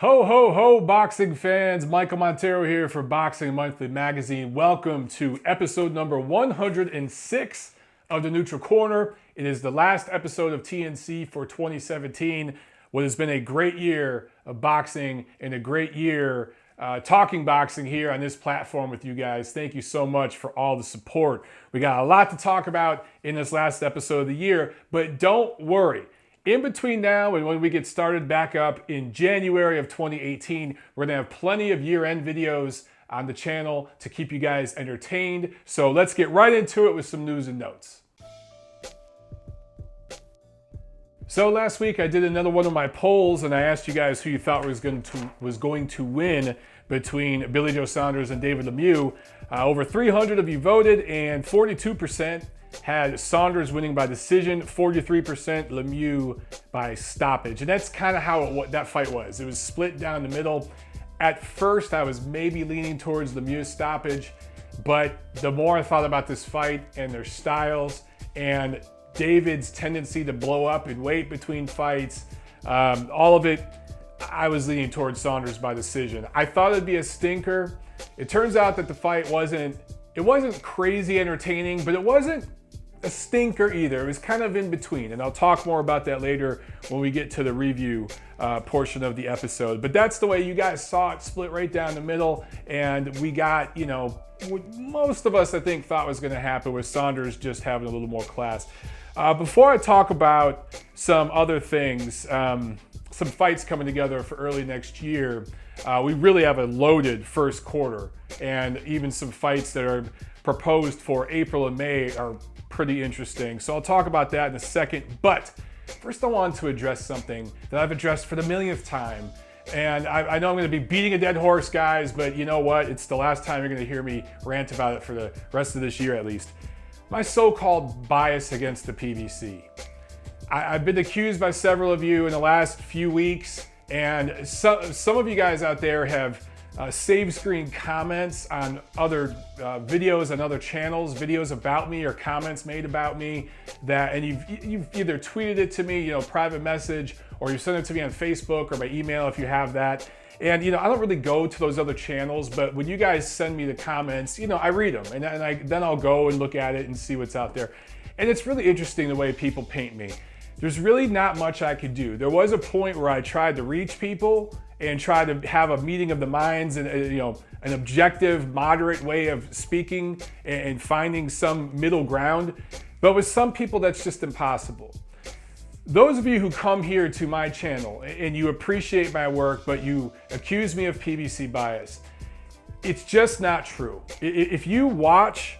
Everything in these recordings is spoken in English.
Ho, ho, ho, boxing fans. Michael Montero here for Boxing Monthly Magazine. Welcome to episode number 106 of The Neutral Corner. It is the last episode of TNC for 2017. What has been a great year of boxing and a great year talking boxing here on this platform with you guys. Thank you so much for all the support. We got a lot to talk about in this last episode of the year, but don't worry. In between now and when we get started back up in January of 2018, we're going to have plenty of year-end videos on the channel to keep you guys entertained. So let's get right into it with some news and notes. So last week I did another one of my polls and I asked you guys who you thought was going to win between Billy Joe Saunders and David Lemieux. Over 300 of you voted and 42% had Saunders winning by decision, 43% Lemieux by stoppage. And that's kind of how that fight was. It was split down the middle. At first, I was maybe leaning towards Lemieux's stoppage, but the more I thought about this fight and their styles and David's tendency to blow up in weight between fights, all of it, I was leaning towards Saunders by decision. I thought it'd be a stinker. It turns out that the fight wasn't crazy entertaining, but it wasn't a stinker either. It was kind of in between, and I'll talk more about that later when we get to the review portion of the episode. But that's the way you guys saw it, split right down the middle, and we got, what most of us I think thought was going to happen with Saunders just having a little more class. Before I talk about some other things, some fights coming together for early next year, we really have a loaded first quarter, and even some fights that are proposed for April and May are pretty interesting. So I'll talk about that in a second. But first I want to address something that I've addressed for the millionth time. And I know I'm going to be beating a dead horse, guys, but you know what? It's the last time you're going to hear me rant about it for the rest of this year at least. My so-called bias against the PBC. I've been accused by several of you in the last few weeks, and some of you guys out there have save screen comments on other videos on other channels, videos about me or comments made about me, and you've either tweeted it to me, private message, or you sent it to me on Facebook or by email if you have that. And I don't really go to those other channels, but when you guys send me the comments, I read them, and then I'll go and look at it and see what's out there. And it's really interesting the way people paint me. There's really not much I could do. There was a point where I tried to reach people and try to have a meeting of the minds and an objective, moderate way of speaking and finding some middle ground. But with some people, that's just impossible. Those of you who come here to my channel and you appreciate my work, but you accuse me of PBC bias, it's just not true. If you watch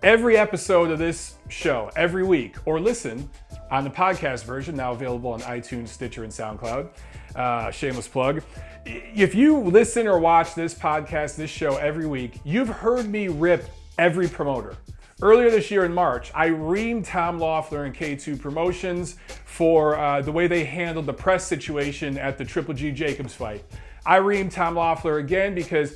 every episode of this show every week or listen on the podcast version, now available on iTunes, Stitcher, and SoundCloud, shameless plug. If you listen or watch this podcast, this show every week, you've heard me rip every promoter. Earlier this year in March, I reamed Tom Loeffler and K2 Promotions for the way they handled the press situation at the Triple G Jacobs fight. I reamed Tom Loeffler again because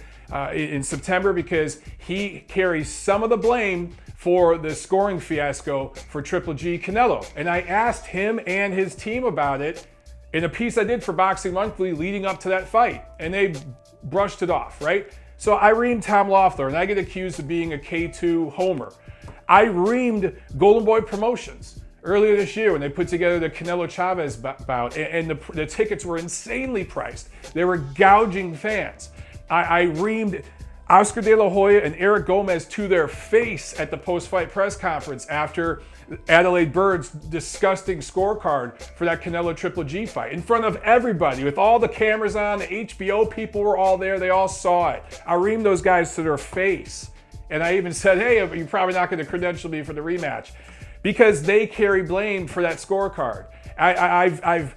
in September because he carries some of the blame for the scoring fiasco for Triple G Canelo. And I asked him and his team about it in a piece I did for Boxing Monthly leading up to that fight, and they brushed it off, right? So I reamed Tom Loeffler, and I get accused of being a K2 homer. I reamed Golden Boy Promotions earlier this year when they put together the Canelo Chavez bout, and the tickets were insanely priced. They were gouging fans. I reamed Oscar De La Hoya and Eric Gomez to their face at the post-fight press conference after Adelaide Bird's disgusting scorecard for that Canelo Triple G fight in front of everybody with all the cameras on. The HBO people were all there. They all saw it. I reamed those guys to their face. And I even said, hey, you're probably not going to credential me for the rematch because they carry blame for that scorecard. I've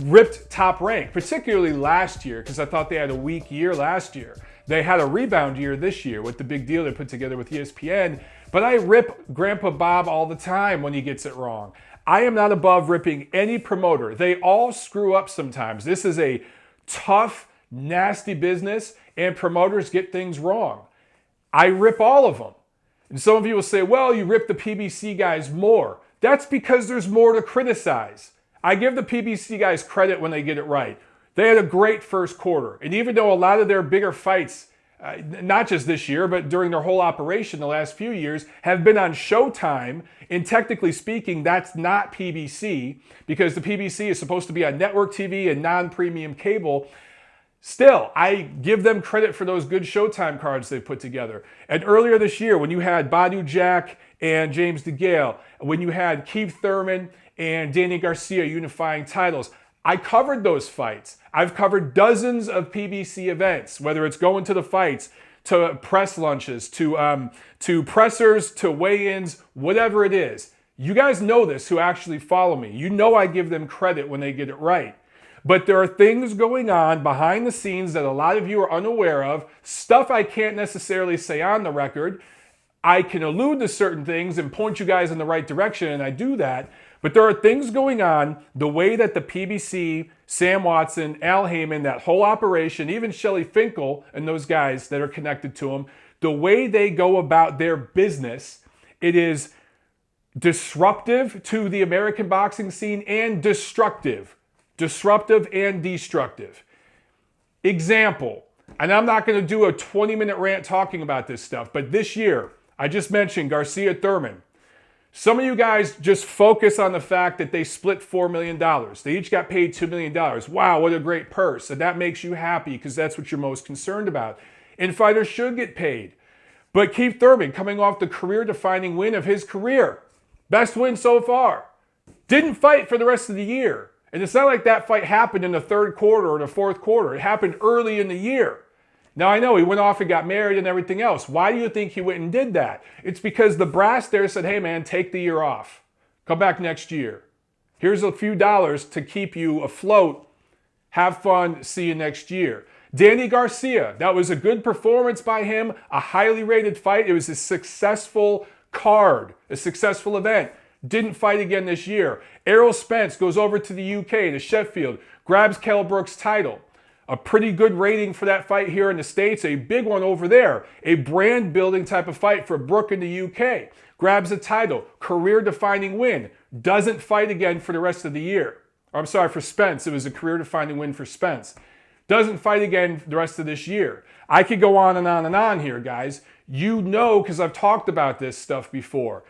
ripped Top Rank, particularly last year because I thought they had a weak year last year. They had a rebound year this year with the big deal they put together with ESPN. But I rip Grandpa Bob all the time when he gets it wrong. I am not above ripping any promoter. They all screw up sometimes. This is a tough, nasty business, and promoters get things wrong. I rip all of them. And some of you will say, well, you rip the PBC guys more. That's because there's more to criticize. I give the PBC guys credit when they get it right. They had a great first quarter. And even though a lot of their bigger fights, not just this year, but during their whole operation the last few years, have been on Showtime, and technically speaking, that's not PBC, because the PBC is supposed to be on network TV and non-premium cable. Still, I give them credit for those good Showtime cards they've put together. And earlier this year, when you had Badu Jack and James DeGale, when you had Keith Thurman and Danny Garcia unifying titles, I covered those fights. I've covered dozens of PBC events, whether it's going to the fights, to press lunches, to pressers, to weigh-ins, whatever it is. You guys know this who actually follow me. You know I give them credit when they get it right. But there are things going on behind the scenes that a lot of you are unaware of, stuff I can't necessarily say on the record. I can allude to certain things and point you guys in the right direction, and I do that. But there are things going on, the way that the PBC, Sam Watson, Al Heyman, that whole operation, even Shelly Finkel and those guys that are connected to them, the way they go about their business, it is disruptive to the American boxing scene and destructive. Disruptive and destructive. Example, and I'm not going to do a 20-minute rant talking about this stuff, but this year, I just mentioned Garcia Thurman. Some of you guys just focus on the fact that they split $4 million. They each got paid $2 million. Wow, what a great purse. And that makes you happy because that's what you're most concerned about. And fighters should get paid. But Keith Thurman, coming off the career-defining win of his career, best win so far, didn't fight for the rest of the year. And it's not like that fight happened in the third quarter or the fourth quarter. It happened early in the year. Now, I know he went off and got married and everything else. Why do you think he went and did that? It's because the brass there said, hey, man, take the year off. Come back next year. Here's a few dollars to keep you afloat. Have fun. See you next year. Danny Garcia, that was a good performance by him, a highly rated fight. It was a successful card, a successful event. Didn't fight again this year. Errol Spence goes over to the UK, to Sheffield, grabs Kell Brook's title. A pretty good rating for that fight here in the States, a big one over there. A brand building type of fight for Brook in the UK. Grabs a title, career defining win. Doesn't fight again for the rest of the year. Or, I'm sorry, for Spence. It was a career defining win for Spence. Doesn't fight again the rest of this year. I could go on and on and on here, guys. You know, because I've talked about this stuff before,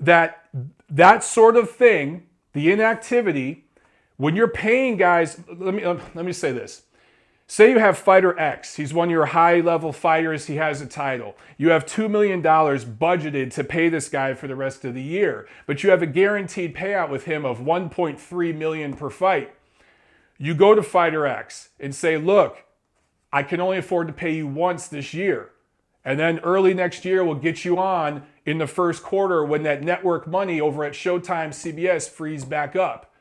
that sort of thing, the inactivity, when you're paying guys, let me say this. Say you have fighter X. He's one of your high-level fighters. He has a title. You have $2 million budgeted to pay this guy for the rest of the year, but you have a guaranteed payout with him of $1.3 million per fight. You go to fighter X and say, look, I can only afford to pay you once this year. And then early next year, we'll get you on in the first quarter when that network money over at Showtime CBS frees back up.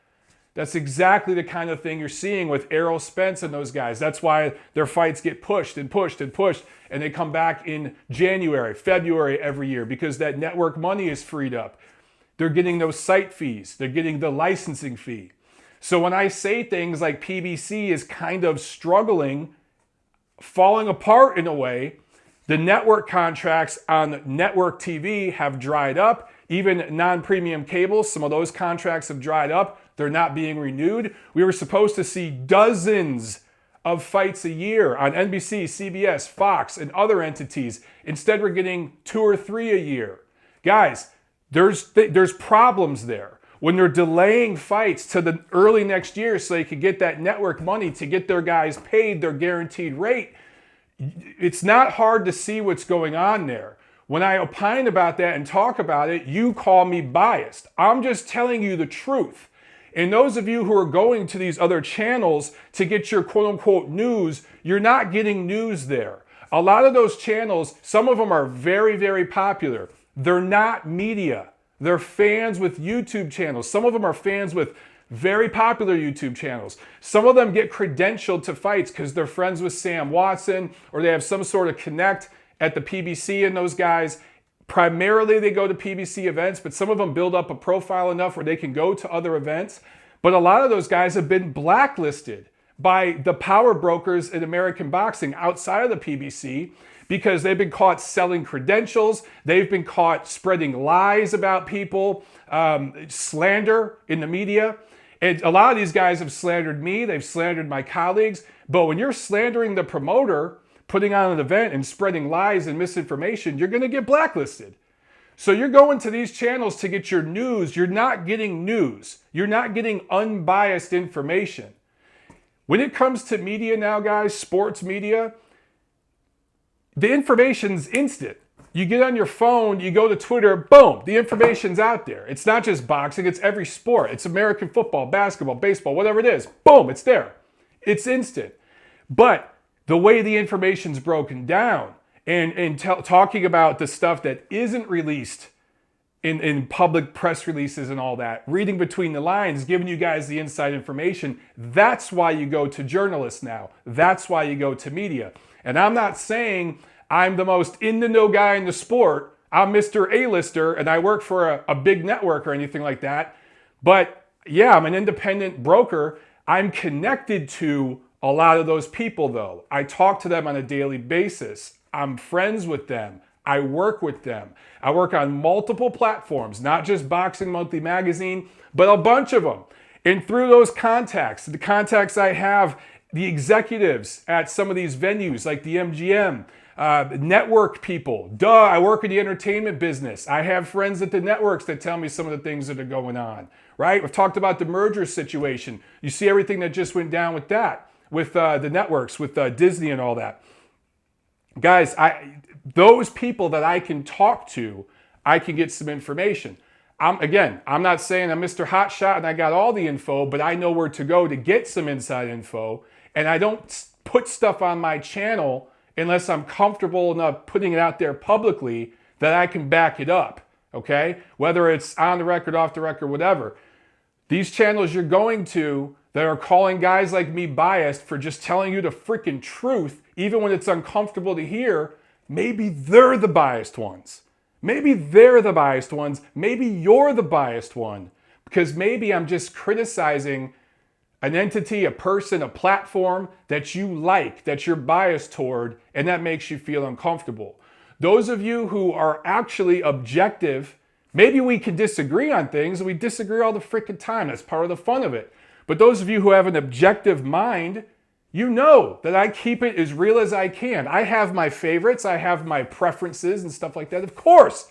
That's exactly the kind of thing you're seeing with Errol Spence and those guys. That's why their fights get pushed and pushed and pushed, and they come back in January, February every year because that network money is freed up. They're getting those site fees. They're getting the licensing fee. So when I say things like PBC is kind of struggling, falling apart in a way, the network contracts on network TV have dried up. Even non-premium cable, some of those contracts have dried up. They're not being renewed. We were supposed to see dozens of fights a year on NBC, CBS, Fox, and other entities. Instead, we're getting 2 or 3 a year. Guys, there's problems there. When they're delaying fights to the early next year so they can get that network money to get their guys paid their guaranteed rate, it's not hard to see what's going on there. When I opine about that and talk about it, you call me biased. I'm just telling you the truth. And those of you who are going to these other channels to get your quote-unquote news, you're not getting news there. A lot of those channels, some of them are very, very popular. They're not media. They're fans with YouTube channels. Some of them are fans with very popular YouTube channels. Some of them get credentialed to fights because they're friends with Sam Watson or they have some sort of connect at the PBC and those guys. Primarily, they go to PBC events, but some of them build up a profile enough where they can go to other events. But a lot of those guys have been blacklisted by the power brokers in American boxing outside of the PBC because they've been caught selling credentials. They've been caught spreading lies about people, slander in the media. And a lot of these guys have slandered me, they've slandered my colleagues, but when you're slandering the promoter, putting on an event and spreading lies and misinformation, you're going to get blacklisted. So you're going to these channels to get your news. You're not getting news. You're not getting unbiased information. When it comes to media now, guys, sports media, the information's instant. You get on your phone, you go to Twitter, boom, the information's out there. It's not just boxing, it's every sport. It's American football, basketball, baseball, whatever it is. Boom, it's there. It's instant. But the way the information's broken down and talking about the stuff that isn't released in public press releases and all that, reading between the lines, giving you guys the inside information, that's why you go to journalists now. That's why you go to media. And I'm not saying I'm the most in-the-know guy in the sport. I'm Mr. A-lister and I work for a big network or anything like that. But yeah, I'm an independent broker. I'm connected to a lot of those people though. I talk to them on a daily basis. I'm friends with them. I work with them. I work on multiple platforms, not just Boxing Monthly Magazine, but a bunch of them. And through those contacts, the contacts I have, the executives at some of these venues like the MGM, network people. Duh, I work in the entertainment business. I have friends at the networks that tell me some of the things that are going on, right? We've talked about the merger situation. You see everything that just went down with that, with the networks, with Disney and all that. Guys, those people that I can talk to, I can get some information. I'm not saying I'm Mr. Hotshot and I got all the info, but I know where to go to get some inside info. And I don't put stuff on my channel unless I'm comfortable enough putting it out there publicly that I can back it up, okay? Whether it's on the record, off the record, whatever. These channels you're going to that are calling guys like me biased for just telling you the freaking truth, even when it's uncomfortable to hear, maybe they're the biased ones. Maybe they're the biased ones. Maybe you're the biased one. Because maybe I'm just criticizing an entity, a person, a platform that you like, that you're biased toward, and that makes you feel uncomfortable. Those of you who are actually objective, maybe we can disagree on things, and we disagree all the freaking time. That's part of the fun of it. But those of you who have an objective mind, you know that I keep it as real as I can. I have my favorites, I have my preferences and stuff like that, of course.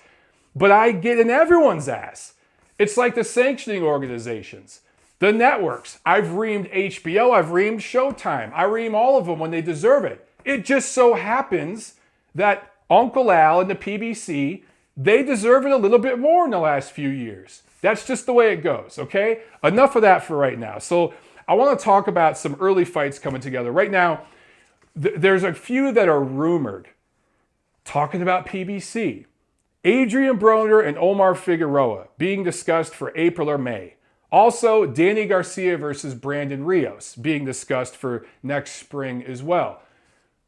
But I get in everyone's ass. It's like the sanctioning organizations, the networks. I've reamed HBO, I've reamed Showtime. I ream all of them when they deserve it. It just so happens that Uncle Al and the PBC, they deserve it a little bit more in the last few years. That's just the way it goes, okay? Enough of that for right now. So I want to talk about some early fights coming together. Right now, there's a few that are rumored. Talking about PBC. Adrian Broner and Omar Figueroa being discussed for April or May. Also, Danny Garcia versus Brandon Rios being discussed for next spring as well.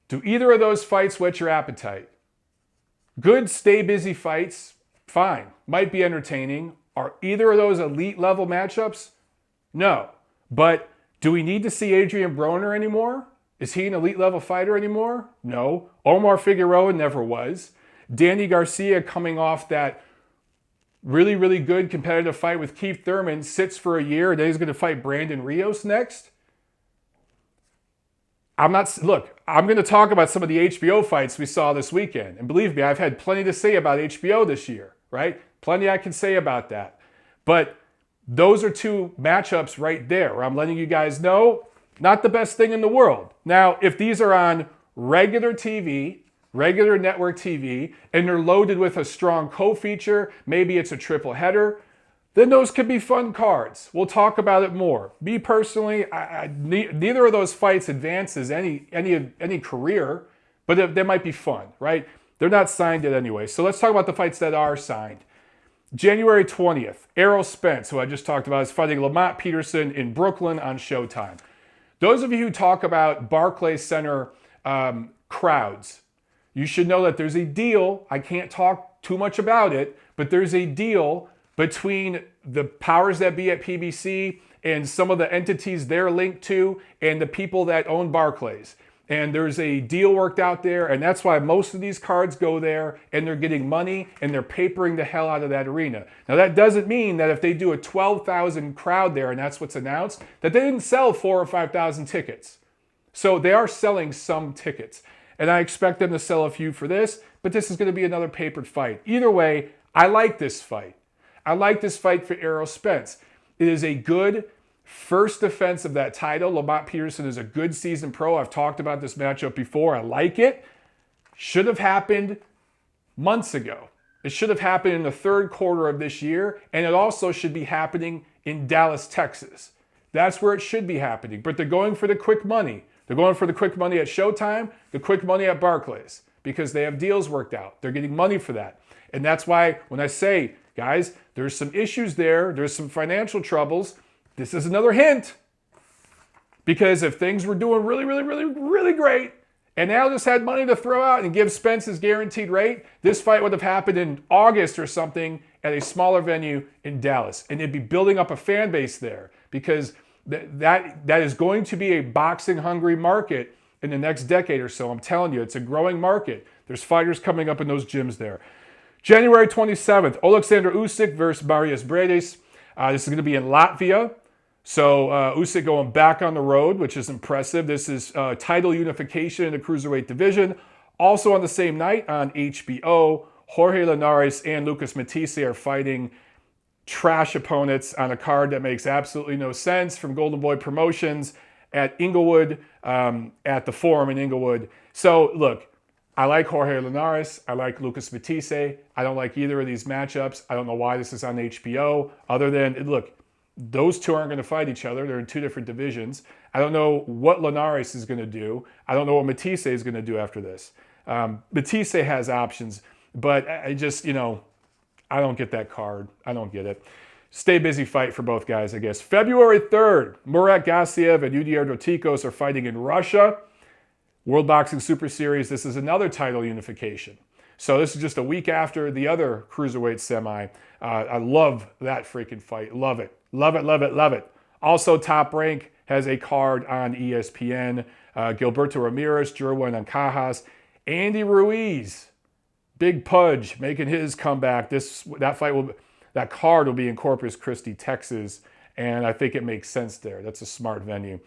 Do either of those fights whet your appetite? Good, stay busy fights, fine. Might be entertaining. Are either of those elite level matchups? No. But do we need to see Adrian Broner anymore? Is he an elite level fighter anymore? No. Omar Figueroa never was. Danny Garcia, coming off that really, really good competitive fight with Keith Thurman, sits for a year, and then he's going to fight Brandon Rios next. I'm going to talk about some of the HBO fights we saw this weekend. And believe me, I've had plenty to say about HBO this year, right? Plenty I can say about that. But those are two matchups right there where I'm letting you guys know, not the best thing in the world. Now, if these are on regular TV, regular network TV, and they're loaded with a strong co-feature, maybe it's a triple header, then those could be fun cards. We'll talk about it more. Me personally, neither of those fights advances any career, but they might be fun, right? They're not signed yet anyway. So let's talk about the fights that are signed. January 20th, Errol Spence, who I just talked about, is fighting Lamont Peterson in Brooklyn on Showtime. Those of you who talk about Barclays Center crowds, you should know that there's a deal. I can't talk too much about it, but there's a deal between the powers that be at PBC and some of the entities they're linked to and the people that own Barclays. and there's a deal worked out there, and that's why most of these cards go there, and they're getting money, and they're papering the hell out of that arena. Now, that doesn't mean that if they do a 12,000 crowd there, and that's what's announced, that they didn't sell 4,000 or 5,000 tickets. So they are selling some tickets, and I expect them to sell a few for this, but this is going to be another papered fight. Either way, I like this fight. I like this fight for Errol Spence. It is a good first defense of that title. Lamont Peterson is a good seasoned pro. I've talked about this matchup before. I like it. Should have happened months ago. It should have happened in the third quarter of this year, and it also should be happening in Dallas, Texas. That's where it should be happening, but they're going for the quick money. They're going for the quick money at Showtime, the quick money at Barclays, because they have deals worked out. They're getting money for that. And that's why when I say, guys, there's some issues there, there's some financial troubles, this is another hint. Because if things were doing really great, and now just had money to throw out and give Spence his guaranteed rate, this fight would have happened in August or something at a smaller venue in Dallas. And it'd be building up a fan base there, because that is going to be a boxing-hungry market in the next decade or so. I'm telling you, it's a growing market. There's fighters coming up in those gyms there. January 27th, Alexander Usyk versus Marius Bredes. This is going to be in Latvia. So Usyk going back on the road, which is impressive. This is title unification in the cruiserweight division. Also on the same night on HBO, Jorge Linares and Lucas Matisse are fighting trash opponents on a card that makes absolutely no sense from Golden Boy Promotions at Inglewood, at the Forum in Inglewood. So look, I like Jorge Linares. I like Lucas Matisse. I don't like either of these matchups. I don't know why this is on HBO, other than, look, those two aren't going to fight each other. They're in two different divisions. I don't know what Linares is going to do. I don't know what Matisse is going to do after this. Matisse has options, but I just, I don't get that card. I don't get it. Stay busy fight for both guys, I guess. February 3rd, Murat Gassiev and Eduardo Ticos are fighting in Russia. World Boxing Super Series. This is another title unification. So this is just a week after the other cruiserweight semi. I love that freaking fight. Love it. Love it, love it, love it. Also, Top Rank has a card on ESPN. Gilberto Ramirez, Jerwin Ancajas, Andy Ruiz, Big Pudge making his comeback. That card will be in Corpus Christi, Texas, and I think it makes sense there. That's a smart venue.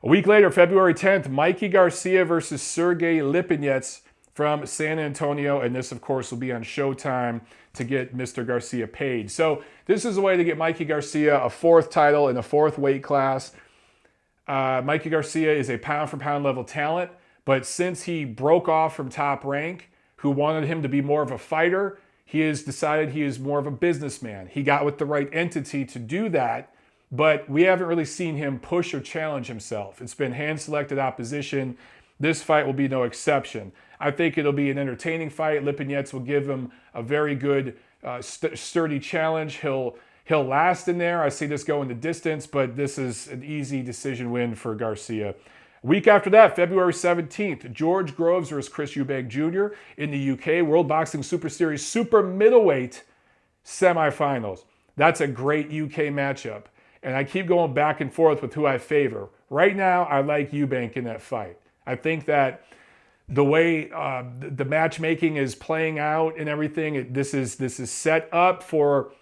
A week later, February 10th, Mikey Garcia versus Sergey Lipinets from San Antonio, and this, of course, will be on Showtime to get Mr. Garcia paid. So this is a way to get Mikey Garcia a fourth title in a fourth weight class. Mikey Garcia is a pound-for-pound level talent, but since he broke off from Top Rank, who wanted him to be more of a fighter, he has decided he is more of a businessman. He got with the right entity to do that, but we haven't really seen him push or challenge himself. It's been hand-selected opposition. This fight will be no exception. I think it'll be an entertaining fight. Lipinets will give him a very good, sturdy challenge. He'll last in there. I see this going the distance, but this is an easy decision win for Garcia. Week after that, February 17th, George Groves versus Chris Eubank Jr. in the UK World Boxing Super Series Super Middleweight semifinals. That's a great UK matchup. And I keep going back and forth with who I favor. Right now, I like Eubank in that fight. I think that the way the matchmaking is playing out and everything, this is set up for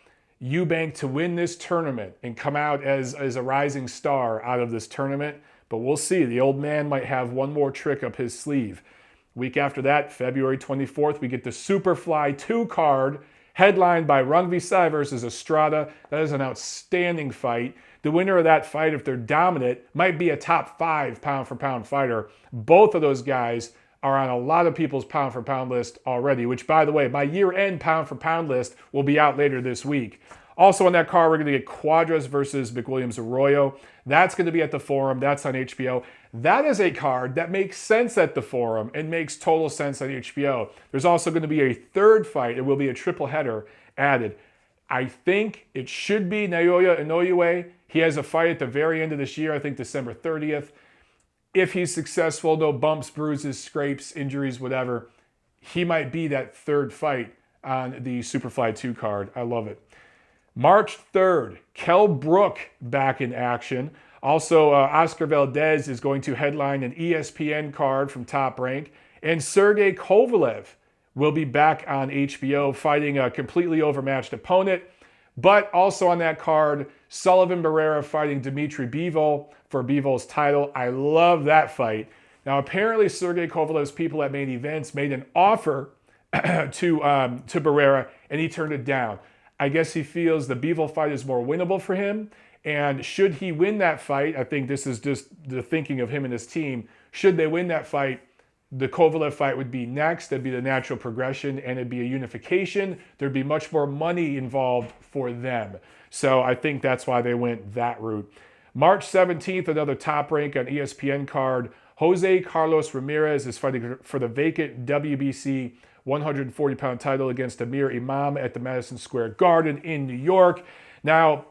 Eubank to win this tournament and come out as a rising star out of this tournament. But we'll see. The old man might have one more trick up his sleeve. Week after that, February 24th, we get the Superfly 2 card, headlined by Rung Visai versus Estrada. That is an outstanding fight. The winner of that fight, if they're dominant, might be a top 5 pound-for-pound fighter. Both of those guys are on a lot of people's pound-for-pound list already, which, by the way, my year-end pound-for-pound list will be out later this week. Also on that card, we're going to get Quadras versus McWilliams Arroyo. That's going to be at the Forum. That's on HBO. That is a card that makes sense at the Forum and makes total sense on HBO. There's also going to be a third fight. It will be a triple header added. I think it should be Naoya Inoue. He has a fight at the very end of this year, I think December 30th. If he's successful, no bumps, bruises, scrapes, injuries, whatever, he might be that third fight on the Superfly 2 card. I love it. March 3rd, Kell Brook back in action. Also, Oscar Valdez is going to headline an ESPN card from Top Rank. And Sergey Kovalev will be back on HBO fighting a completely overmatched opponent. But also on that card, Sullivan Barrera fighting Dmitry Bivol for Bivol's title. I love that fight. Now, apparently, Sergey Kovalev's people at Main Events made an offer to Barrera, and he turned it down. I guess he feels the Bivol fight is more winnable for him. And should he win that fight, I think this is just the thinking of him and his team. Should they win that fight, the Kovalev fight would be next. That'd be the natural progression, and it'd be a unification. There'd be much more money involved for them. So I think that's why they went that route. March 17th, another Top Rank on ESPN card. Jose Carlos Ramirez is fighting for the vacant WBC 140-pound title against Amir Imam at the Madison Square Garden in New York. Now,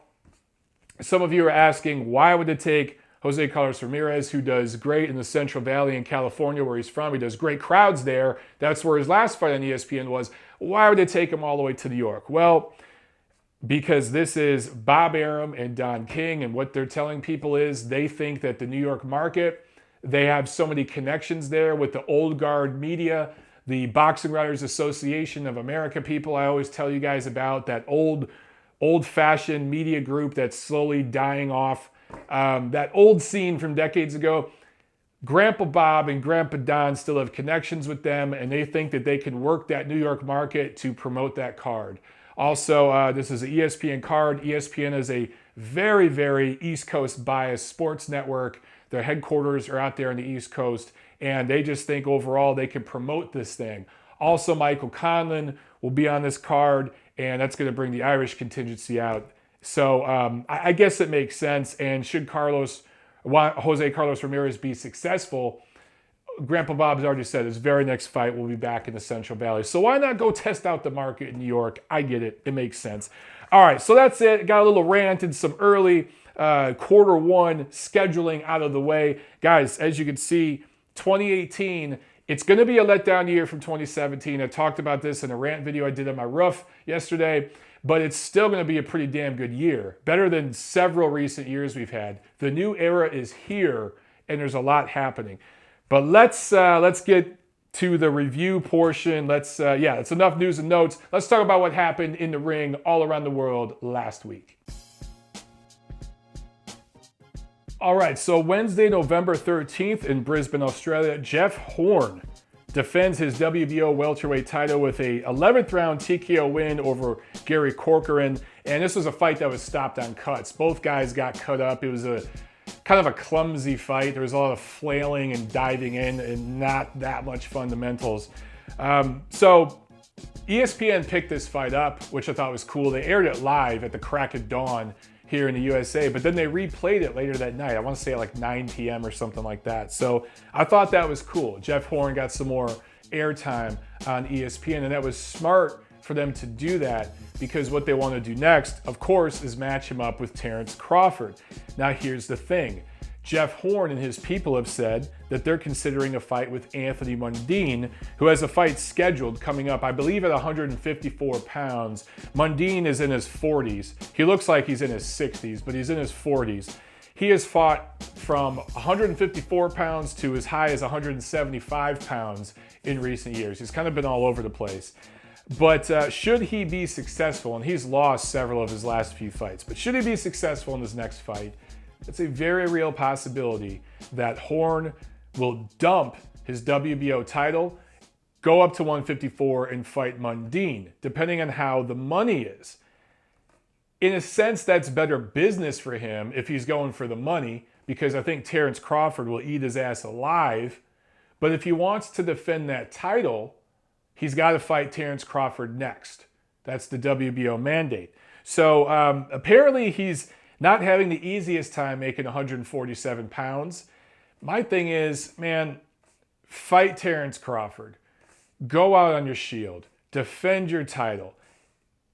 some of you are asking, why would it take Jose Carlos Ramirez, who does great in the Central Valley in California, where he's from? He does great crowds there. That's where his last fight on ESPN was. Why would it take him all the way to New York? Well, because this is Bob Arum and Don King, and what they're telling people is they think that the New York market, they have so many connections there with the old guard media, the Boxing Writers Association of America people I always tell you guys about, that old-fashioned media group that's slowly dying off. That old scene from decades ago, Grandpa Bob and Grandpa Don still have connections with them, and they think that they can work that New York market to promote that card. Also, this is an ESPN card. ESPN is a very, very East Coast biased sports network. Their headquarters are out there on the East Coast, and they just think overall they can promote this thing. Also, Michael Conlon will be on this card, and that's going to bring the Irish contingency out. So I guess it makes sense. And should Jose Carlos Ramirez be successful, Grandpa Bob's already said his very next fight will be back in the Central Valley. So why not go test out the market in New York? I get it. It makes sense. All right, so that's it. Got a little rant and some early quarter one scheduling out of the way. Guys, as you can see, 2018, it's going to be a letdown year from 2017. I talked about this in a rant video I did on my roof yesterday, but it's still going to be a pretty damn good year. Better than several recent years we've had. The new era is here, and there's a lot happening. But let's get to the review portion. It's enough news and notes. Let's talk about what happened in the ring all around the world last week. All right, so Wednesday, November 13th in Brisbane, Australia, Jeff Horn defends his WBO welterweight title with a 11th round TKO win over Gary Corcoran. And this was a fight that was stopped on cuts. Both guys got cut up. It was a kind of a clumsy fight. There was a lot of flailing and diving in and not that much fundamentals. So ESPN picked this fight up, which I thought was cool. They aired it live at the crack of dawn here in the USA, but then they replayed it later that night. I want to say at like 9 p.m. or something like that. So I thought that was cool. Jeff Horn got some more airtime on ESPN, and that was smart for them to do that, because what they want to do next, of course, is match him up with Terence Crawford. Now here's the thing. Jeff Horn and his people have said that they're considering a fight with Anthony Mundine, who has a fight scheduled coming up, I believe, at 154 pounds. Mundine is in his 40s. He looks like he's in his 60s, but he's in his 40s. He has fought from 154 pounds to as high as 175 pounds in recent years. He's kind of been all over the place. But should he be successful, and he's lost several of his last few fights, but should he be successful in his next fight, it's a very real possibility that Horn will dump his WBO title, go up to 154 and fight Mundine, depending on how the money is. In a sense, that's better business for him if he's going for the money, because I think Terence Crawford will eat his ass alive. But if he wants to defend that title, he's got to fight Terence Crawford next. That's the WBO mandate. So apparently he's not having the easiest time making 147 pounds. My thing is, man, fight Terence Crawford. Go out on your shield. Defend your title.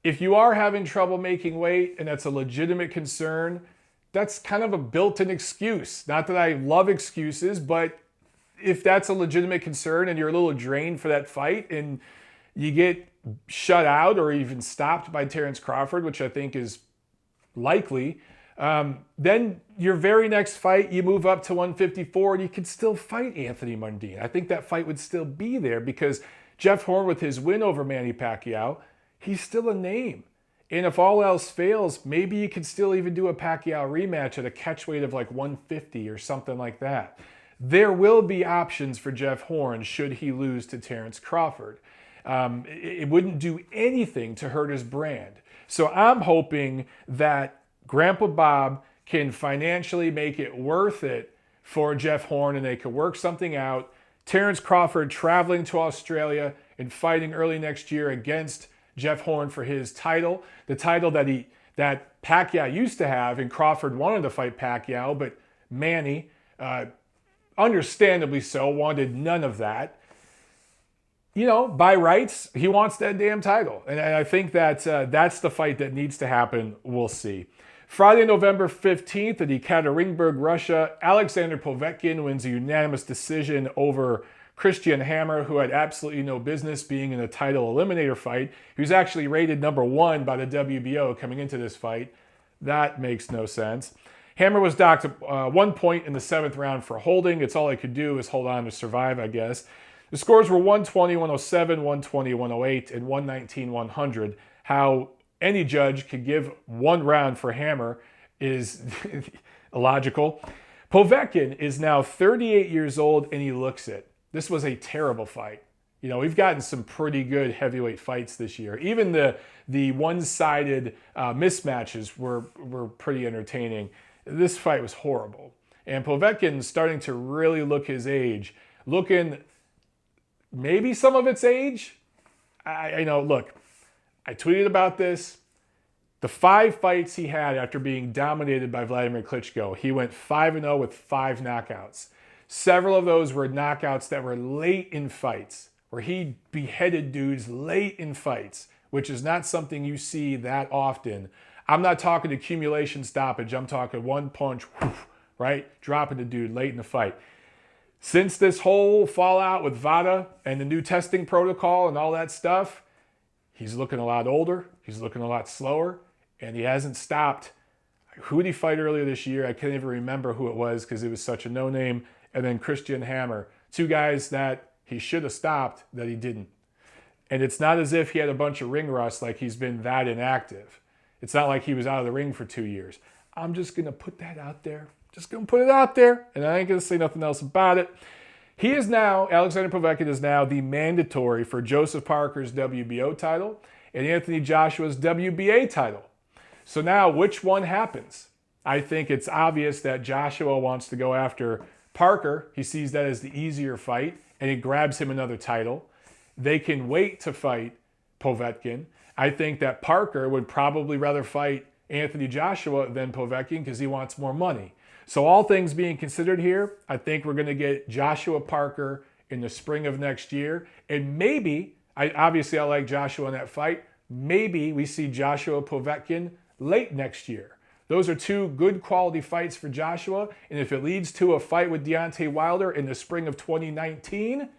If you are having trouble making weight and that's a legitimate concern, that's kind of a built-in excuse. Not that I love excuses, but if that's a legitimate concern and you're a little drained for that fight and you get shut out or even stopped by Terence Crawford, which I think is likely, Then your very next fight, you move up to 154 and you could still fight Anthony Mundine. I think that fight would still be there because Jeff Horn, with his win over Manny Pacquiao, he's still a name. And if all else fails, maybe you could still even do a Pacquiao rematch at a catch weight of like 150 or something like that. There will be options for Jeff Horn should he lose to Terence Crawford. It wouldn't do anything to hurt his brand. So I'm hoping that Grandpa Bob can financially make it worth it for Jeff Horn and they can work something out. Terence Crawford traveling to Australia and fighting early next year against Jeff Horn for his title, the title that Pacquiao used to have, and Crawford wanted to fight Pacquiao, but Manny, understandably so, wanted none of that. You know, by rights, he wants that damn title. And I think that that's the fight that needs to happen. We'll see. Friday, November 15th at Ekaterinburg, Russia, Alexander Povetkin wins a unanimous decision over Christian Hammer, who had absolutely no business being in a title eliminator fight. He was actually rated number 1 by the WBO coming into this fight. That makes no sense. Hammer was docked 1 point in the 7th round for holding. It's all he could do is hold on to survive, I guess. The scores were 120-107, 120-108, and 119-100. How any judge could give one round for Hammer is illogical. Povetkin is now 38 years old, and he looks it. This was a terrible fight. You know, we've gotten some pretty good heavyweight fights this year. Even the one-sided mismatches were pretty entertaining. This fight was horrible. And Povetkin's starting to really look his age. Looking maybe some of its age. I know, look, I tweeted about this. The 5 fights he had after being dominated by Vladimir Klitschko, he went 5-0 with 5 knockouts. Several of those were knockouts that were late in fights, where he beheaded dudes late in fights, which is not something you see that often. I'm not talking accumulation stoppage. I'm talking one punch, whoosh, right? Dropping the dude late in the fight. Since this whole fallout with VADA and the new testing protocol and all that stuff, he's looking a lot older. He's looking a lot slower, and he hasn't stopped. Who did he fight earlier this year? I can't even remember who it was because it was such a no-name. And then Christian Hammer. 2 guys that he should have stopped that he didn't. And it's not as if he had a bunch of ring rust like he's been that inactive. It's not like he was out of the ring for 2 years. I'm just going to put that out there. Just going to put it out there, and I ain't going to say nothing else about it. He is now, Alexander Povetkin is now the mandatory for Joseph Parker's WBO title and Anthony Joshua's WBA title. So now, which one happens? I think it's obvious that Joshua wants to go after Parker. He sees that as the easier fight, and it grabs him another title. They can wait to fight Povetkin. I think that Parker would probably rather fight Anthony Joshua than Povetkin because he wants more money. So all things being considered here, I think we're going to get Joshua Parker in the spring of next year. And maybe, I like Joshua in that fight, maybe we see Joshua Povetkin late next year. Those are 2 good quality fights for Joshua. And if it leads to a fight with Deontay Wilder in the spring of 2019,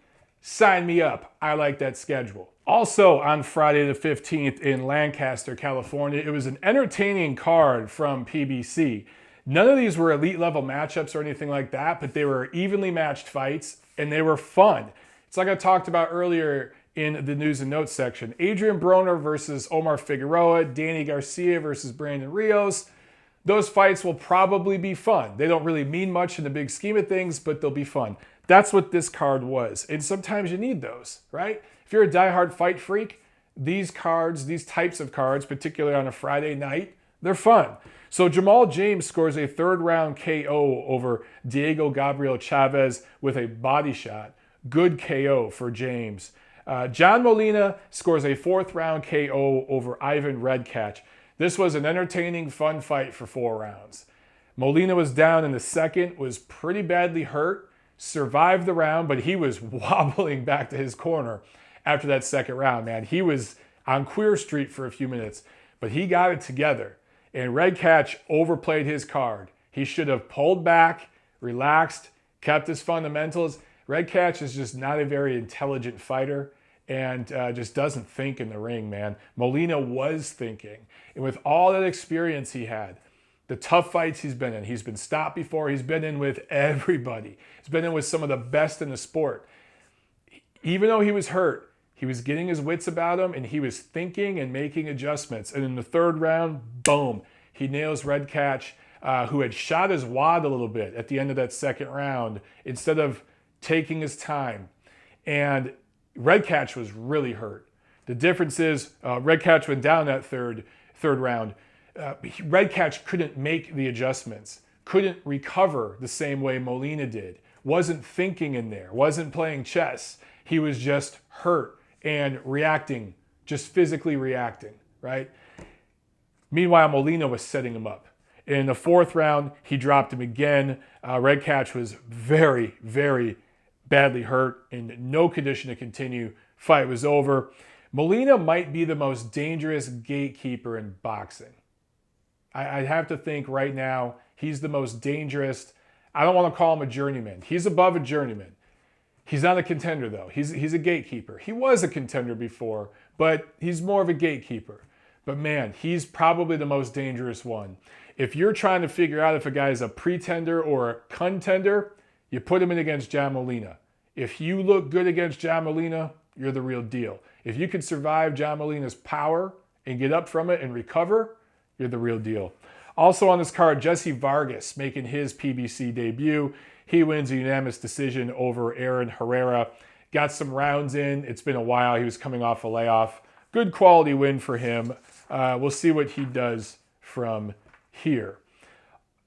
sign me up. I like that schedule. Also on Friday the 15th in Lancaster, California, it was an entertaining card from PBC. None of these were elite level matchups or anything like that, but they were evenly matched fights and they were fun. It's like I talked about earlier in the news and notes section. Adrian Broner versus Omar Figueroa, Danny Garcia versus Brandon Rios. Those fights will probably be fun. They don't really mean much in the big scheme of things, but they'll be fun. That's what this card was. And sometimes you need those, right? If you're a diehard fight freak, these cards, these types of cards, particularly on a Friday night, they're fun. So Jamal James scores a 3rd round KO over Diego Gabriel Chavez with a body shot. Good KO for James. John Molina scores a 4th round KO over Ivan Redkach. This was an entertaining, fun fight for 4 rounds. Molina was down in the 2nd, was pretty badly hurt, survived the round, but he was wobbling back to his corner after that 2nd round, man. He was on Queer Street for a few minutes, but he got it together. And Redkach overplayed his card. He should have pulled back, relaxed, kept his fundamentals. Redkach is just not a very intelligent fighter and just doesn't think in the ring, man. Molina was thinking. And with all that experience he had, The tough fights he's been in. He's been stopped before. He's been in with everybody. He's been in with some of the best in the sport. Even though he was hurt, he was getting his wits about him, and he was thinking and making adjustments. And in the third round, boom, he nails Redcatch, who had shot his wad a little bit at the end of that second round instead of taking his time. And Redcatch was really hurt. The difference is Redcatch went down that third round. Redcatch couldn't make the adjustments, couldn't recover the same way Molina did, wasn't thinking in there, wasn't playing chess. He was just hurt and reacting, just physically reacting, right? Meanwhile, Molina was setting him up. In the fourth round, he dropped him again. Redcatch was very, very badly hurt, in no condition to continue. Fight was over. Molina might be the most dangerous gatekeeper in boxing. I have to think right now he's the most dangerous. I don't want to call him a journeyman. He's above a journeyman. He's not a contender, though. He's a gatekeeper. He was a contender before, but he's more of a gatekeeper. But man, he's probably the most dangerous one. If you're trying to figure out if a guy is a pretender or a contender, you put him in against John Molina. If you look good against John Molina, you're the real deal. If you can survive John Molina's power and get up from it and recover, you're the real deal. Also on this card, Jessie Vargas making his PBC debut. He wins a unanimous decision over Aaron Herrera. Got some rounds in. It's been a while. He was coming off a layoff. Good quality win for him. We'll see what he does from here.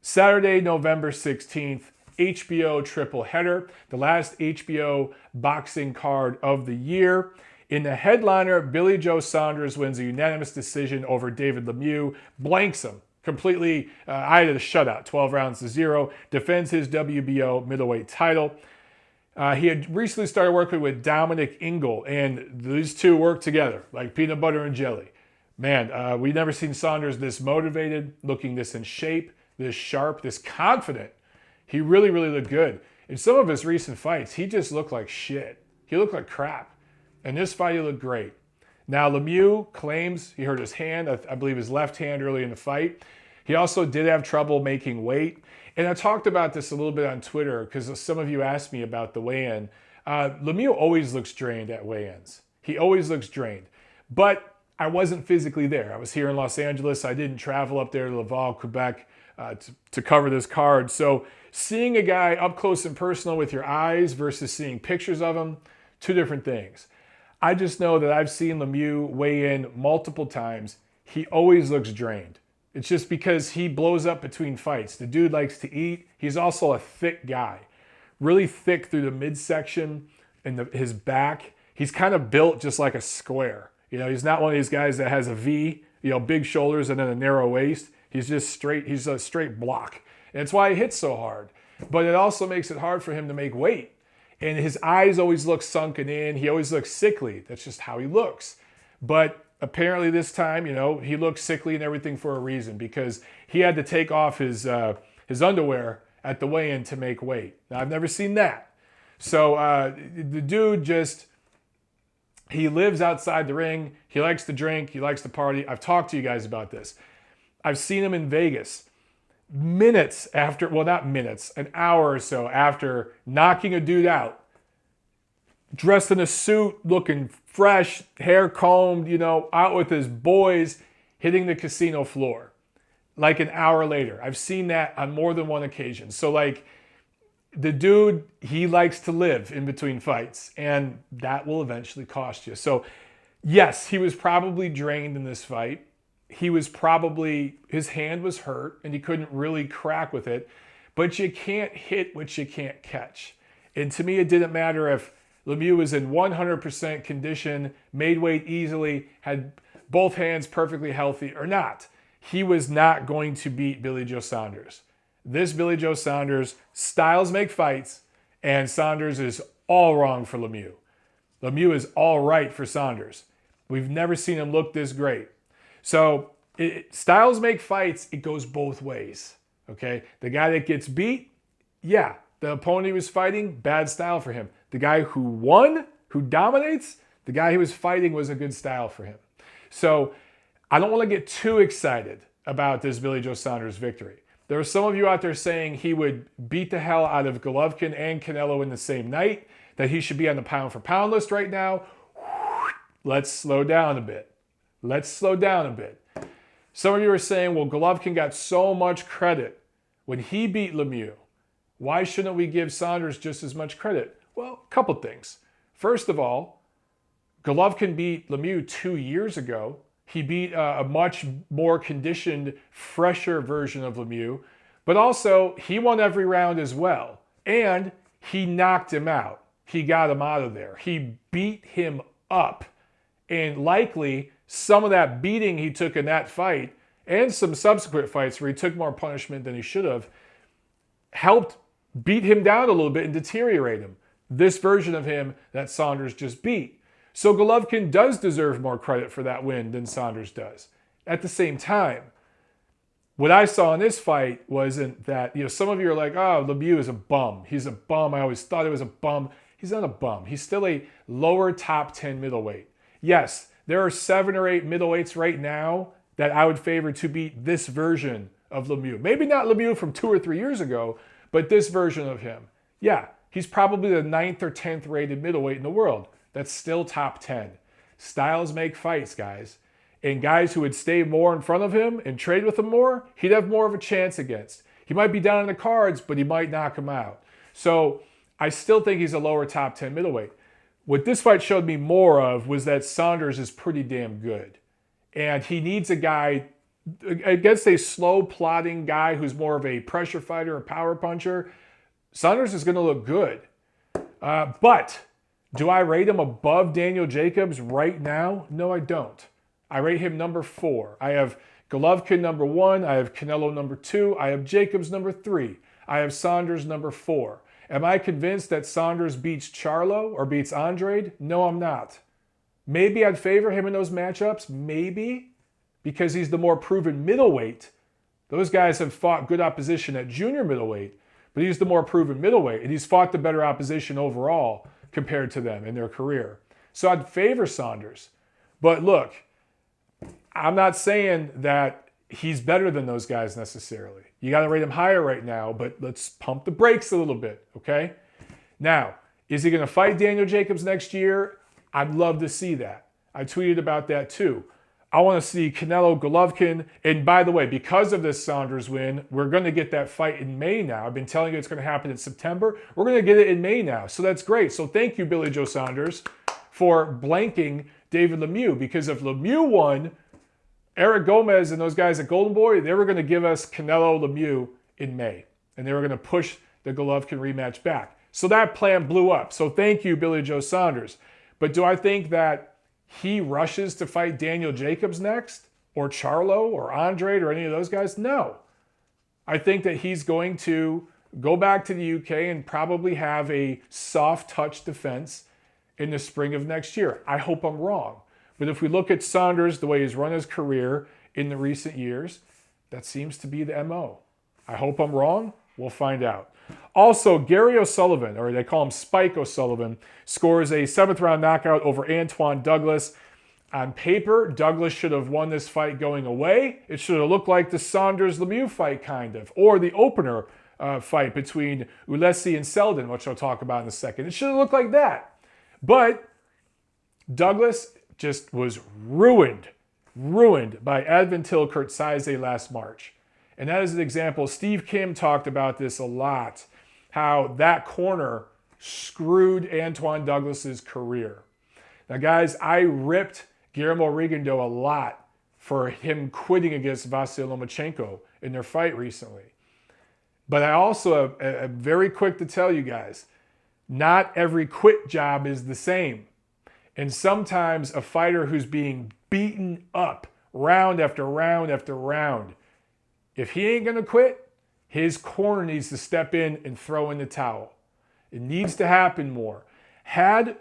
Saturday, November 16th, HBO triple header. The last HBO boxing card of the year. In the headliner, Billy Joe Saunders wins a unanimous decision over David Lemieux, blanks him completely. I had a shutout, 12 rounds to 0, defends his WBO middleweight title. He had recently started working with Dominic Ingle, and these two work together like peanut butter and jelly. Man, we've never seen Saunders this motivated, looking this in shape, this sharp, this confident. He really, really looked good. In some of his recent fights, he just looked like shit. He looked like crap. In this fight, he looked great. Now, Lemieux claims he hurt his hand, I believe his left hand early in the fight. He also did have trouble making weight. And I talked about this a little bit on Twitter because some of you asked me about the weigh-in. Lemieux always looks drained at weigh-ins. He always looks drained. But I wasn't physically there. I was here in Los Angeles. I didn't travel up there to Laval, Quebec to cover this card. So seeing a guy up close and personal with your eyes versus seeing pictures of him, two different things. I just know that I've seen Lemieux weigh in multiple times. He always looks drained. It's just because he blows up between fights. The dude likes to eat. He's also a thick guy. Really thick through the midsection and his back. He's kind of built just like a square. You know, he's not one of these guys that has a V, big shoulders and then a narrow waist. He's just straight. He's a straight block. And it's why he hits so hard. But it also makes it hard for him to make weight. And his eyes always look sunken in. He always looks sickly. That's just how he looks. But apparently this time, he looks sickly and everything for a reason because he had to take off his underwear at the weigh-in to make weight. Now, I've never seen that. So the dude he lives outside the ring. He likes to drink. He likes to party. I've talked to you guys about this. I've seen him in Vegas. Minutes after, well, not minutes, an hour or so after knocking a dude out, dressed in a suit, looking fresh, hair combed, out with his boys, hitting the casino floor. Like an hour later. I've seen that on more than one occasion. So the dude, he likes to live in between fights, and that will eventually cost you. So yes, he was probably drained in this fight. His hand was hurt and he couldn't really crack with it, but you can't hit what you can't catch. And to me, it didn't matter if Lemieux was in 100% condition, made weight easily, had both hands perfectly healthy or not. He was not going to beat Billy Joe Saunders. This Billy Joe Saunders, styles make fights, and Saunders is all wrong for Lemieux. Lemieux is all right for Saunders. We've never seen him look this great. So styles make fights. It goes both ways. Okay, the guy that gets beat, yeah, the opponent he was fighting, bad style for him. The guy who won, who dominates, the guy he was fighting was a good style for him. So I don't want to get too excited about this Billy Joe Saunders victory. There are some of you out there saying he would beat the hell out of Golovkin and Canelo in the same night, that he should be on the pound for pound list right now. Let's slow down a bit. Let's slow down a bit. Some of you are saying, well, Golovkin got so much credit when he beat Lemieux. Why shouldn't we give Saunders just as much credit? Well, a couple things. First of all, Golovkin beat Lemieux 2 years ago. He beat a much more conditioned, fresher version of Lemieux. But also, he won every round as well. And he knocked him out. He got him out of there. He beat him up. And likely, some of that beating he took in that fight, and some subsequent fights where he took more punishment than he should have, helped beat him down a little bit and deteriorate him. This version of him that Saunders just beat. So Golovkin does deserve more credit for that win than Saunders does. At the same time, what I saw in this fight wasn't that, some of you are like, oh, Lemieux is a bum. He's a bum. I always thought he was a bum. He's not a bum. He's still a lower top 10 middleweight. Yes, there are 7 or 8 middleweights right now that I would favor to beat this version of Lemieux. Maybe not Lemieux from 2 or 3 years ago, but this version of him. Yeah, he's probably the 9th or 10th rated middleweight in the world. That's still top 10. Styles make fights, guys. And guys who would stay more in front of him and trade with him more, he'd have more of a chance against. He might be down in the cards, but he might knock him out. So I still think he's a lower top 10 middleweight. What this fight showed me more of was that Saunders is pretty damn good. And he needs a guy against a slow plodding guy who's more of a pressure fighter, a power puncher. Saunders is going to look good. But do I rate him above Daniel Jacobs right now? No, I don't. I rate him number 4. I have Golovkin number 1. I have Canelo number 2. I have Jacobs number 3. I have Saunders number 4. Am I convinced that Saunders beats Charlo or beats Andrade? No, I'm not. Maybe I'd favor him in those matchups. Maybe. Because he's the more proven middleweight. Those guys have fought good opposition at junior middleweight. But he's the more proven middleweight. And he's fought the better opposition overall compared to them in their career. So I'd favor Saunders. But look, I'm not saying that he's better than those guys necessarily. You got to rate him higher right now, but let's pump the brakes a little bit, okay? Now, is he going to fight Daniel Jacobs next year? I'd love to see that. I tweeted about that too. I want to see Canelo Golovkin. And by the way, because of this Saunders win, we're going to get that fight in May now. I've been telling you it's going to happen in September. We're going to get it in May now. So that's great. So thank you, Billy Joe Saunders, for blanking David Lemieux. Because if Lemieux won, Eric Gomez and those guys at Golden Boy, they were going to give us Canelo Lemieux in May. And they were going to push the Golovkin rematch back. So that plan blew up. So thank you, Billy Joe Saunders. But do I think that he rushes to fight Daniel Jacobs next, or Charlo, or Andrade, or any of those guys? No. I think that he's going to go back to the UK and probably have a soft touch defense in the spring of next year. I hope I'm wrong. But if we look at Saunders, the way he's run his career in the recent years, that seems to be the MO. I hope I'm wrong. We'll find out. Also, Gary O'Sullivan, or they call him Spike O'Sullivan, scores a 7th round knockout over Antoine Douglas. On paper, Douglas should have won this fight going away. It should have looked like the Saunders-Lemieux fight, kind of, or the opener fight between Ulesi and Selden, which I'll talk about in a second. It should have looked like that. But Douglas just was ruined by Advantil Kurtzaize last March. And that is an example. Steve Kim talked about this a lot, how that corner screwed Antoine Douglas's career. Now, guys, I ripped Guillermo Rigondeaux a lot for him quitting against Vasyl Lomachenko in their fight recently. But I also am very quick to tell you guys, not every quit job is the same. And sometimes a fighter who's being beaten up round after round after round, if he ain't going to quit, his corner needs to step in and throw in the towel. It needs to happen more. Had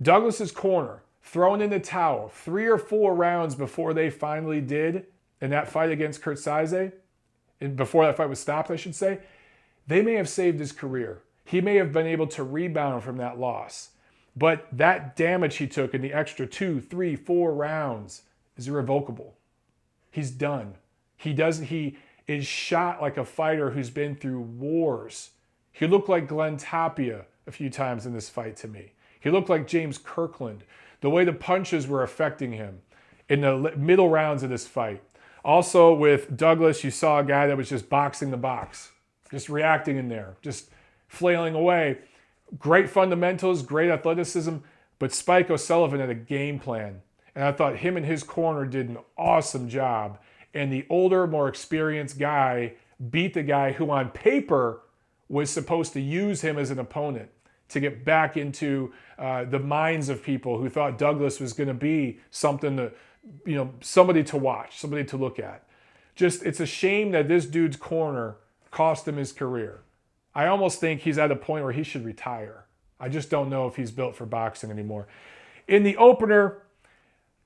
Douglas's corner thrown in the towel 3 or 4 rounds before they finally did in that fight against Kurtzaize, and before that fight was stopped, I should say, they may have saved his career. He may have been able to rebound from that loss. But that damage he took in the extra 2, 3, 4 rounds is irrevocable. He's done. He is shot like a fighter who's been through wars. He looked like Glenn Tapia a few times in this fight to me. He looked like James Kirkland. The way the punches were affecting him in the middle rounds of this fight. Also with Douglas, you saw a guy that was just boxing the box, just reacting in there, just flailing away. Great fundamentals, great athleticism, but Spike OSullivan had a game plan. And I thought him and his corner did an awesome job. And the older, more experienced guy beat the guy who on paper was supposed to use him as an opponent to get back into the minds of people who thought Douglas was going to be something to, somebody to watch, somebody to look at. Just, it's a shame that this dude's corner cost him his career. I almost think he's at a point where he should retire. I just don't know if he's built for boxing anymore. In the opener,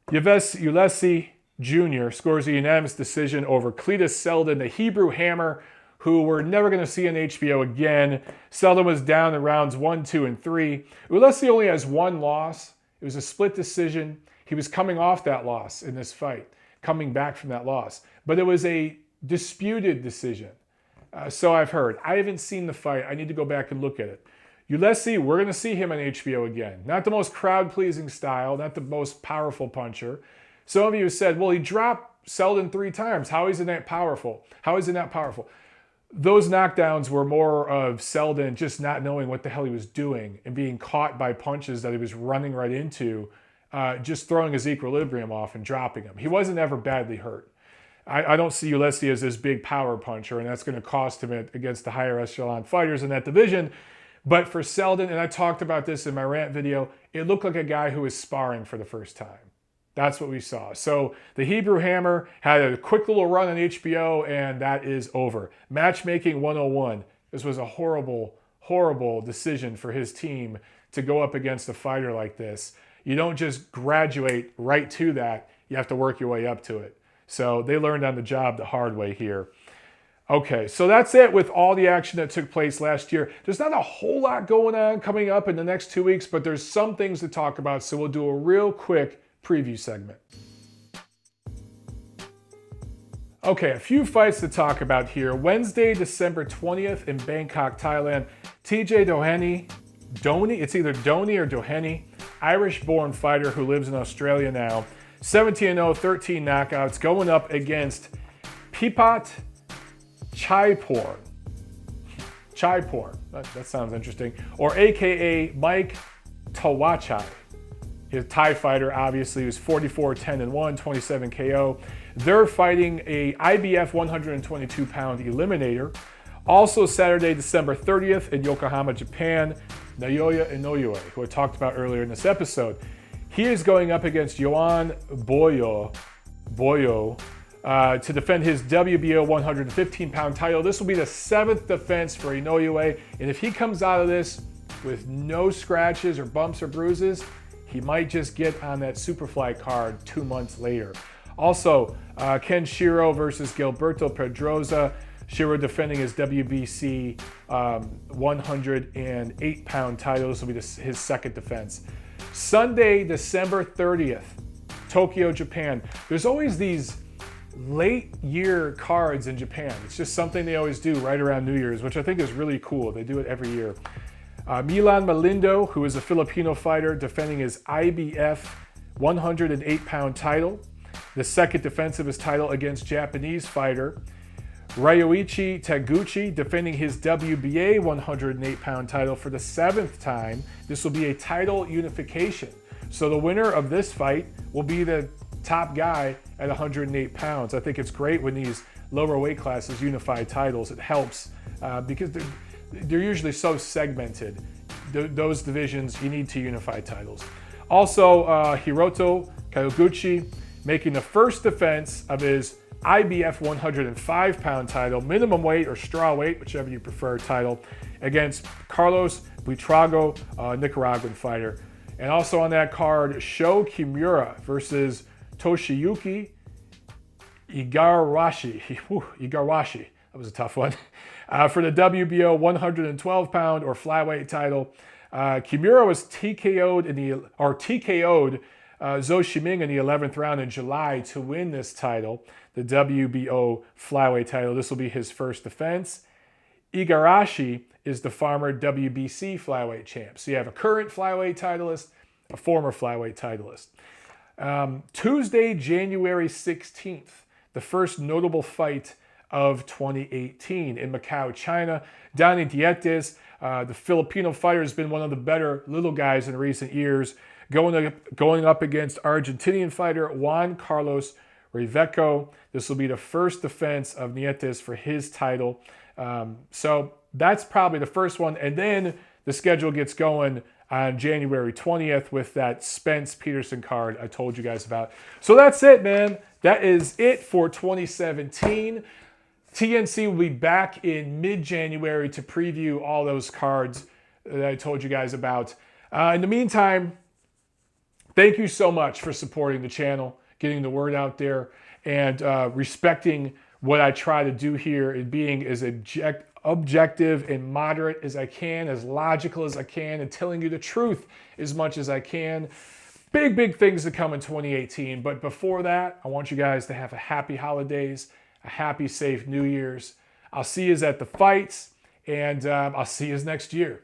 Ulesi Jr. scores a unanimous decision over Cletus Selden, the Hebrew Hammer, who we're never going to see on HBO again. Selden was down in rounds 1, 2, and 3. Ulesi only has one loss. It was a split decision. He was coming off that loss in this fight, coming back from that loss. But it was a disputed decision. So I've heard. I haven't seen the fight. I need to go back and look at it. Ulesi, we're going to see him on HBO again. Not the most crowd-pleasing style, not the most powerful puncher. Some of you said, well, he dropped Selden 3 times. How is he that powerful? How is he not powerful? Those knockdowns were more of Selden just not knowing what the hell he was doing and being caught by punches that he was running right into, just throwing his equilibrium off and dropping him. He wasn't ever badly hurt. I don't see Ulesi as this big power puncher, and that's going to cost him against the higher echelon fighters in that division. But for Selden, and I talked about this in my rant video, it looked like a guy who was sparring for the first time. That's what we saw. So the Hebrew Hammer had a quick little run on HBO, and that is over. Matchmaking 101. This was a horrible, horrible decision for his team to go up against a fighter like this. You don't just graduate right to that. You have to work your way up to it. So they learned on the job the hard way here. Okay, so that's it with all the action that took place last year. There's not a whole lot going on coming up in the next 2 weeks, but there's some things to talk about, so we'll do a real quick preview segment. Okay, a few fights to talk about here. Wednesday, December 20th in Bangkok, Thailand. TJ Doheny, it's either Doney or Doheny, Irish-born fighter who lives in Australia now. 17-0, 13 knockouts, going up against Pipat Chaiporn. That sounds interesting. Or AKA Mike Tawachai. He's a Thai fighter, obviously. He was 44-10-1, 27 KO. They're fighting a IBF 122-pound eliminator. Also Saturday, December 30th in Yokohama, Japan, Naoya Inoue, who I talked about earlier in this episode. He is going up against Yoan Boyo to defend his WBO 115-pound title. This will be the 7th defense for Inoue, and if he comes out of this with no scratches or bumps or bruises, he might just get on that Superfly card 2 months later. Also, Ken Shiro versus Gilberto Pedroza. Shiro defending his WBC 108-pound title. This will be his second defense. Sunday, December 30th, Tokyo, Japan. There's always these late year cards in Japan. It's just something they always do right around New Year's, which I think is really cool. They do it every year. Milan Malindo, who is a Filipino fighter, defending his IBF 108-pound title, the second defense of his title against Japanese fighter Ryoichi Taguchi, defending his WBA 108-pound title for the 7th time. This will be a title unification. So the winner of this fight will be the top guy at 108 pounds. I think it's great when these lower weight classes unify titles. It helps because they're usually so segmented. Those divisions, you need to unify titles. Also, Hiroto Kawaguchi making the first defense of his IBF 105-pound title, minimum weight or straw weight, whichever you prefer title, against Carlos Buitrago, Nicaraguan fighter. And also on that card, Sho Kimura versus Toshiyuki Igarashi. That was a tough one. For the WBO 112-pound or flyweight title, Kimura was TKO'd Zhou Shiming in the 11th round in July to win this title, the WBO flyweight title. This will be his first defense. Igarashi is the former WBC flyweight champ. So you have a current flyweight titleist, a former flyweight titleist. Tuesday, January 16th, the first notable fight of 2018 in Macau, China. Danny Dietes, the Filipino fighter, has been one of the better little guys in recent years, going up against Argentinian fighter Juan Carlos Riveco. This will be the first defense of Nietes for his title. So that's probably the first one. And then the schedule gets going on January 20th with that Spence Peterson card I told you guys about. So that's it, man. That is it for 2017. TNC will be back in mid-January to preview all those cards that I told you guys about. In the meantime, thank you so much for supporting the channel, getting the word out there, and respecting what I try to do here and being as objective and moderate as I can, as logical as I can, and telling you the truth as much as I can. Big, big things to come in 2018. But before that, I want you guys to have a happy holidays, a happy, safe New Year's. I'll see you at the fights, and I'll see you next year.